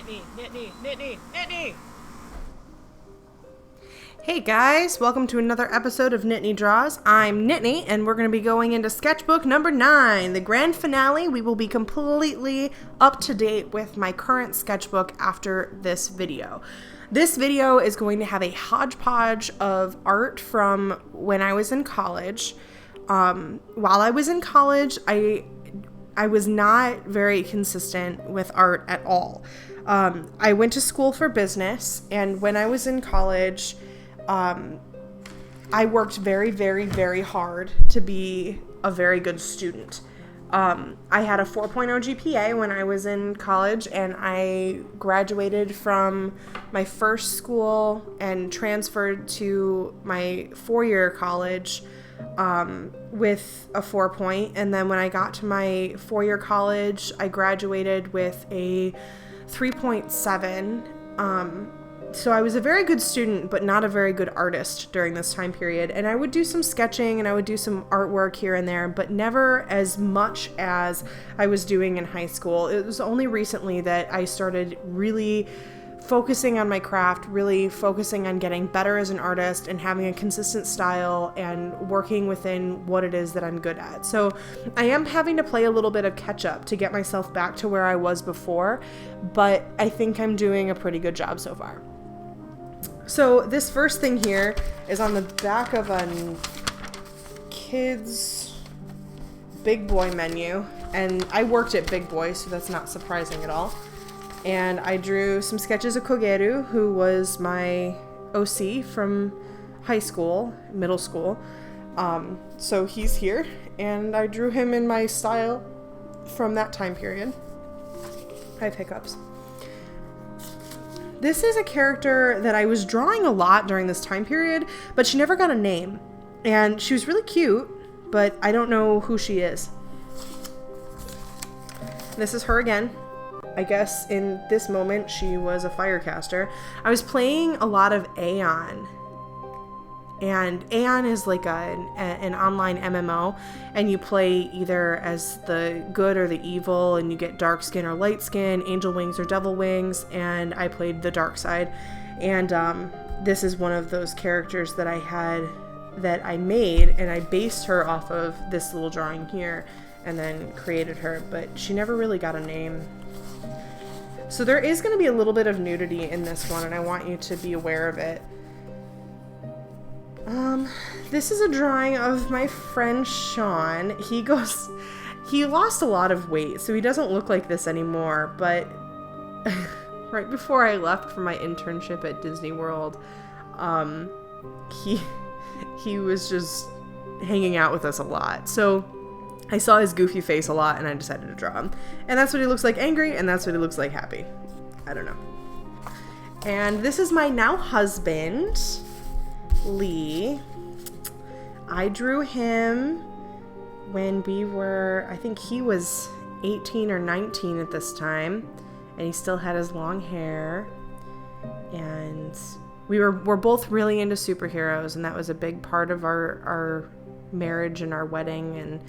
Nittany. Hey guys, welcome to another episode of Nittany Draws. I'm Nittany, and we're going to be going into Sketchbook number 9, the grand finale. We will be completely up to date with my current sketchbook after this video. This video is going to have a hodgepodge of art from when I was in college. While I was in college, I was not very consistent with art at all. I went to school for business, and when I was in college, I worked very, very, very hard to be a very good student. I had a 4.0 GPA when I was in college, and I graduated from my first school and transferred to my four-year college with a 4.0. And then when I got to my four-year college, I graduated with a 3.7. So I was a very good student, but not a very good artist during this time period. And I would do some sketching and I would do some artwork here and there, but never as much as I was doing in high school. It was only recently that I started really focusing on my craft, really focusing on getting better as an artist and having a consistent style and working within what it is that I'm good at. So I am having to play a little bit of catch up to get myself back to where I was before, but I think I'm doing a pretty good job so far. So this first thing here is on the back of a kid's Big Boy menu, and I worked at Big Boy, so that's not surprising at all. And I drew some sketches of Kogeru, who was my OC from high school, middle school. So he's here, and I drew him in my style from that time period. I have hiccups. This is a character that I was drawing a lot during this time period, but she never got a name. And she was really cute, but I don't know who she is. This is her again. I guess in this moment she was a firecaster. I was playing a lot of Aeon. And Aeon is like an online MMO, and you play either as the good or the evil, and you get dark skin or light skin, angel wings or devil wings, and I played the dark side. And this is one of those characters that I made, and I based her off of this little drawing here, and then created her, but she never really got a name. So there is going to be a little bit of nudity in this one, and I want you to be aware of it. This is a drawing of my friend Sean. He lost a lot of weight, so he doesn't look like this anymore, but right before I left for my internship at Disney World, he was just hanging out with us a lot. So I saw his goofy face a lot, and I decided to draw him. And that's what he looks like angry, and that's what he looks like happy. I don't know. And this is my now husband, Lee. I drew him when we were, I think he was 18 or 19 at this time, and he still had his long hair, and we're both really into superheroes, and that was a big part of our marriage and our wedding, and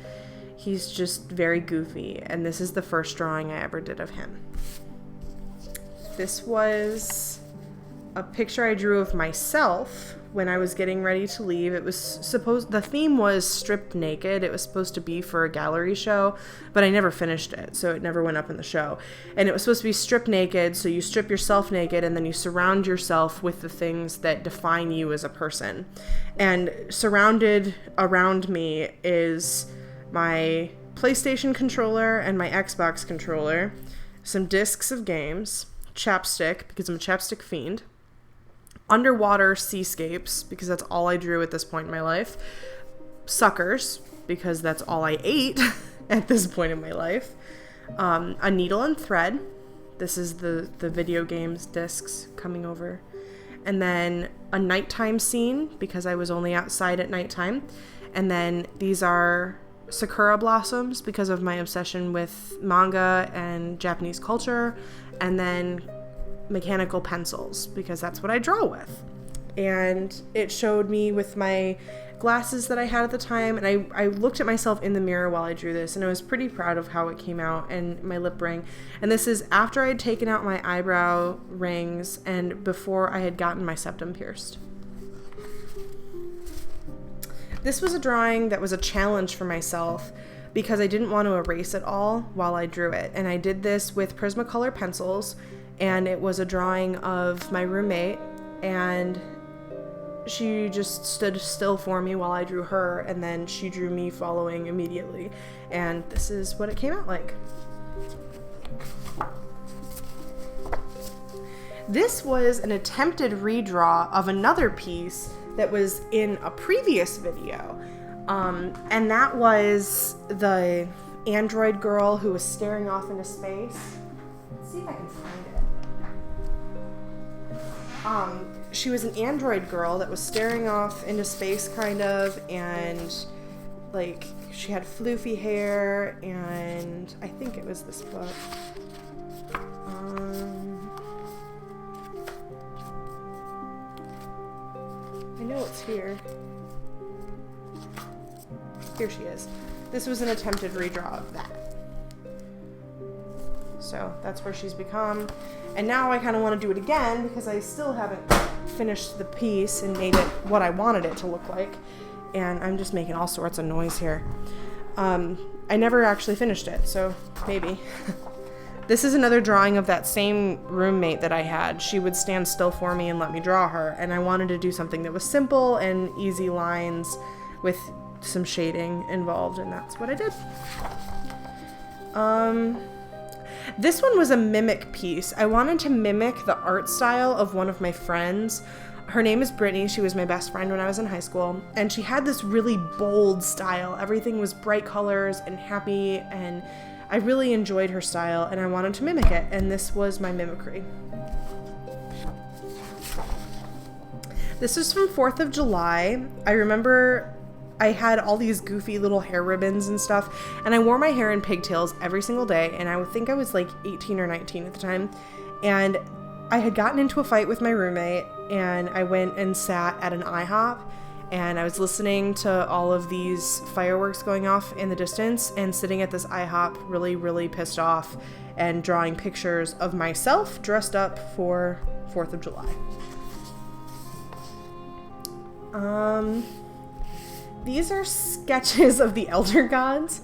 he's just very goofy, and this is the first drawing I ever did of him. This was a picture I drew of myself when I was getting ready to leave. It was the theme was stripped naked. It was supposed to be for a gallery show, but I never finished it, so it never went up in the show. And it was supposed to be stripped naked, so you strip yourself naked and then you surround yourself with the things that define you as a person. And surrounded around me is my PlayStation controller and my Xbox controller, some discs of games, chapstick, because I'm a chapstick fiend, underwater seascapes, because that's all I drew at this point in my life, suckers, because that's all I ate at this point in my life, a needle and thread. This is the video games discs coming over. And then a nighttime scene, because I was only outside at nighttime. And then these are sakura blossoms, because of my obsession with manga and Japanese culture. And then mechanical pencils, because that's what I draw with. And it showed me with my glasses that I had at the time, and I looked at myself in the mirror while I drew this, and I was pretty proud of how it came out, and my lip ring. And this is after I had taken out my eyebrow rings and before I had gotten my septum pierced. This was a drawing that was a challenge for myself because I didn't want to erase it all while I drew it. And I did this with Prismacolor pencils, and it was a drawing of my roommate, and she just stood still for me while I drew her, and then she drew me following immediately. And this is what it came out like. This was an attempted redraw of another piece that was in a previous video. And that was the android girl who was staring off into space. Let's see if I can find it. She was an android girl that was staring off into space, kind of, and like she had floofy hair, and I think it was this book. I know it's here. Here she is. This was an attempted redraw of that. So that's where she's become. And now I kind of want to do it again because I still haven't finished the piece and made it what I wanted it to look like. And I'm just making all sorts of noise here. I never actually finished it, so maybe. This is another drawing of that same roommate that I had. She would stand still for me and let me draw her. And I wanted to do something that was simple and easy lines with some shading involved, and that's what I did. This one was a mimic piece. I wanted to mimic the art style of one of my friends. Her name is Brittany. She was my best friend when I was in high school, and she had this really bold style. Everything was bright colors and happy, and I really enjoyed her style, and I wanted to mimic it, and this was my mimicry. This is from 4th of July. I remember I had all these goofy little hair ribbons and stuff, and I wore my hair in pigtails every single day, and I would think I was like 18 or 19 at the time, and I had gotten into a fight with my roommate, and I went and sat at an IHOP, and I was listening to all of these fireworks going off in the distance, and sitting at this IHOP really, really pissed off, and drawing pictures of myself dressed up for 4th of July. These are sketches of the elder gods,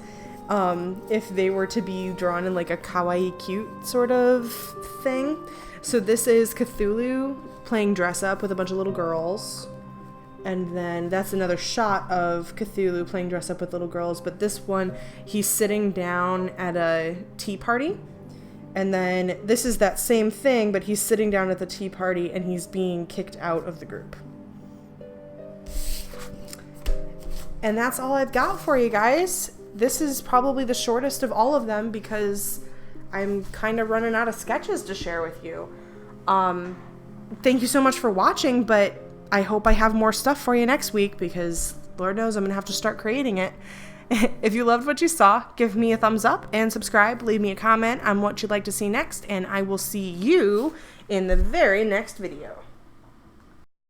if they were to be drawn in like a kawaii cute sort of thing. So this is Cthulhu playing dress up with a bunch of little girls. And then that's another shot of Cthulhu playing dress up with little girls. But this one, he's sitting down at a tea party. And then this is that same thing, but he's sitting down at the tea party and he's being kicked out of the group. And that's all I've got for you guys. This is probably the shortest of all of them because I'm kind of running out of sketches to share with you. Thank you so much for watching, but I hope I have more stuff for you next week because Lord knows I'm going to have to start creating it. If you loved what you saw, give me a thumbs up and subscribe. Leave me a comment on what you'd like to see next, and I will see you in the very next video.